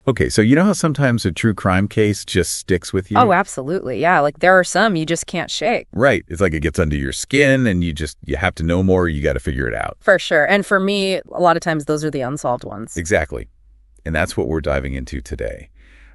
Okay, so you know how sometimes a true crime case just sticks with you? Oh, absolutely. Yeah, like there are some you just can't shake. Right. It's like it gets under your skin and you have to know more, you got to figure it out. For sure. And for me, a lot of times those are the unsolved ones. Exactly. And that's what we're diving into today.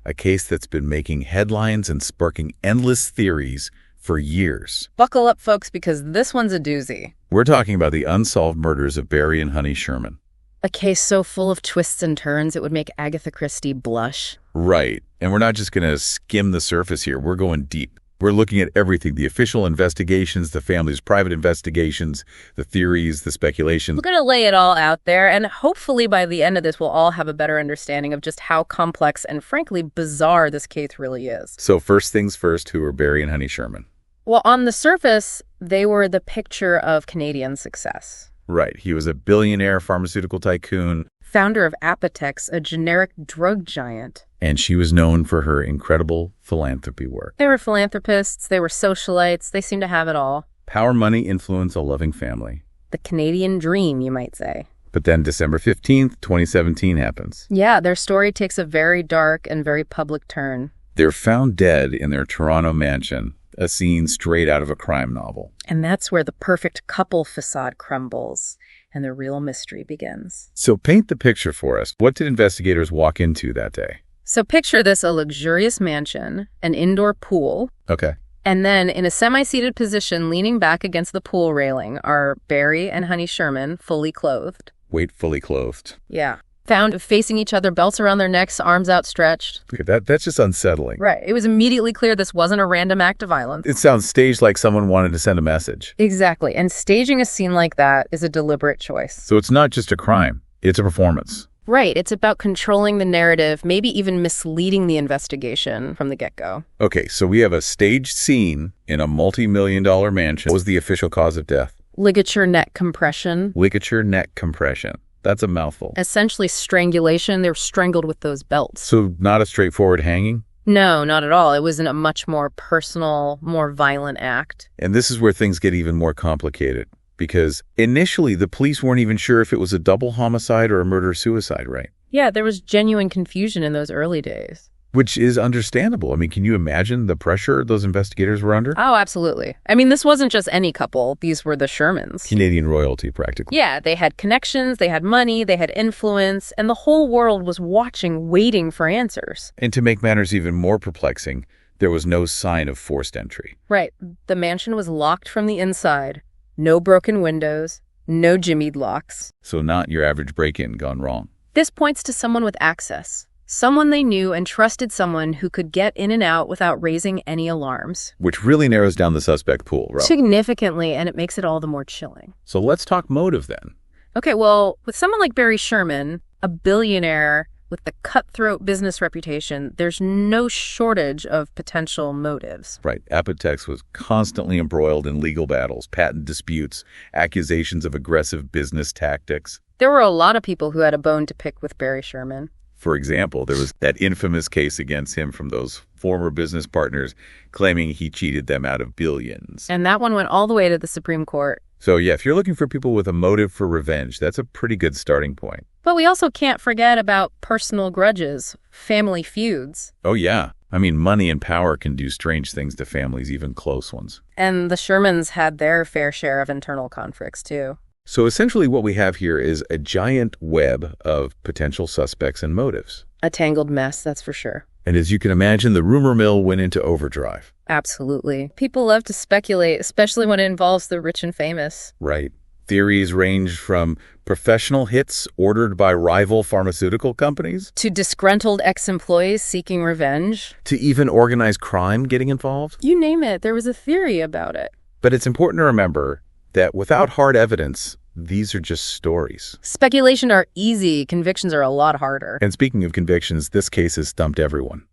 A case that's been making headlines and sparking endless theories for years. Buckle up, folks, because this one's a doozy. We're talking about the unsolved murders of Barry and Honey Sherman. A case so full of twists and turns it would make Agatha Christie blush. Right. And we're not just going to skim the surface here. We're going deep. We're looking at everything, the official investigations, the family's private investigations, the theories, the speculations. We're going to lay it all out there, and hopefully by the end of this, we'll all have a better understanding of just how complex and frankly bizarre this case really is. So first things first, who are Barry and Honey Sherman? Well, on the surface, they were the picture of Canadian success. Right. He was a billionaire pharmaceutical tycoon. Founder of Apotex, a generic drug giant. And she was known for her incredible philanthropy work. They were philanthropists, they were socialites, they seemed to have it all. Power, money, influence, a loving family. The Canadian dream, you might say. But then December 15th, 2017 happens. Yeah, their story takes a very dark and very public turn. They're found dead in their Toronto mansion, a scene straight out of a crime novel. And that's where the perfect couple facade crumbles and the real mystery begins. So paint the picture for us. What did investigators walk into that day? So picture this, a luxurious mansion, an indoor pool. Okay. And then in a semi-seated position, leaning back against the pool railing, are Barry and Honey Sherman, fully clothed. Wait, fully clothed. Yeah. Found facing each other, belts around their necks, arms outstretched. Okay, that's just unsettling. Right. It was immediately clear this wasn't a random act of violence. It sounds staged, like someone wanted to send a message. Exactly. And staging a scene like that is a deliberate choice. So it's not just a crime. It's a performance. Right. It's about controlling the narrative, maybe even misleading the investigation from the get-go. Okay, so we have a staged scene in a multi-million-dollar mansion. What was the official cause of death? Ligature neck compression. Ligature neck compression. That's a mouthful. Essentially strangulation. They were strangled with those belts. So not a straightforward hanging? No, not at all. It was a much more personal, more violent act. And this is where things get even more complicated. Because initially, the police weren't even sure if it was a double homicide or a murder-suicide, right? Yeah, there was genuine confusion in those early days. Which is understandable. I mean, can you imagine the pressure those investigators were under? Oh, absolutely. I mean, this wasn't just any couple. These were the Shermans. Canadian royalty, practically. Yeah, they had connections, they had money, they had influence, and the whole world was watching, waiting for answers. And to make matters even more perplexing, there was no sign of forced entry. Right. The mansion was locked from the inside. No broken windows, no jimmied locks. So not your average break-in gone wrong. This points to someone with access. Someone they knew and trusted, someone who could get in and out without raising any alarms. Which really narrows down the suspect pool, right? Significantly, and it makes it all the more chilling. So let's talk motive then. Okay, well, with someone like Barry Sherman, a billionaire with the cutthroat business reputation, there's no shortage of potential motives. Right. Apotex was constantly embroiled in legal battles, patent disputes, accusations of aggressive business tactics. There were a lot of people who had a bone to pick with Barry Sherman. For example, there was that infamous case against him from those former business partners claiming he cheated them out of billions. And that one went all the way to the Supreme Court. So yeah, if you're looking for people with a motive for revenge, that's a pretty good starting point. But we also can't forget about personal grudges, family feuds. Oh yeah. I mean, money and power can do strange things to families, even close ones. And the Shermans had their fair share of internal conflicts, too. So essentially what we have here is a giant web of potential suspects and motives. A tangled mess, that's for sure. And as you can imagine, the rumor mill went into overdrive. Absolutely. People love to speculate, especially when it involves the rich and famous. Right. Theories range from professional hits ordered by rival pharmaceutical companies to disgruntled ex-employees seeking revenge. To even organized crime getting involved. You name it, there was a theory about it. But it's important to remember that without hard evidence, these are just stories. Speculation are easy, convictions are a lot harder. And speaking of convictions, this case has stumped everyone.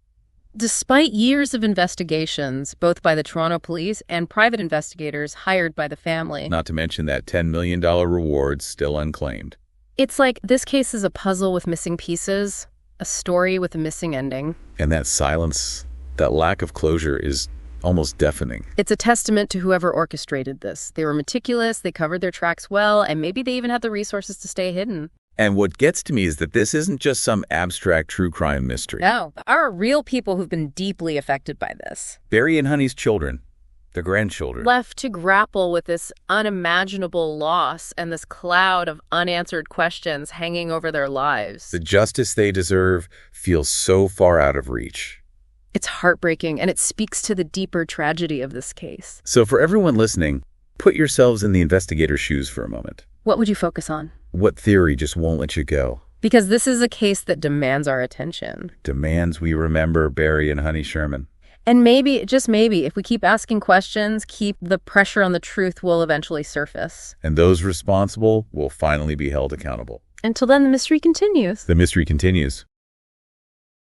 Despite years of investigations, both by the Toronto police and private investigators hired by the family. Not to mention that $10 million reward still unclaimed. It's like this case is a puzzle with missing pieces, a story with a missing ending. And that silence, that lack of closure is almost deafening. It's a testament to whoever orchestrated this. They were meticulous, they covered their tracks well, and maybe they even had the resources to stay hidden. And what gets to me is that this isn't just some abstract true crime mystery. No, there are real people who've been deeply affected by this. Barry and Honey's children, their grandchildren. Left to grapple with this unimaginable loss and this cloud of unanswered questions hanging over their lives. The justice they deserve feels so far out of reach. It's heartbreaking, and it speaks to the deeper tragedy of this case. So for everyone listening, put yourselves in the investigator's shoes for a moment. What would you focus on? What theory just won't let you go? Because this is a case that demands our attention. Demands we remember Barry and Honey Sherman. And maybe, just maybe, if we keep asking questions, keep the pressure on the truth will eventually surface. And those responsible will finally be held accountable. Until then, the mystery continues. The mystery continues.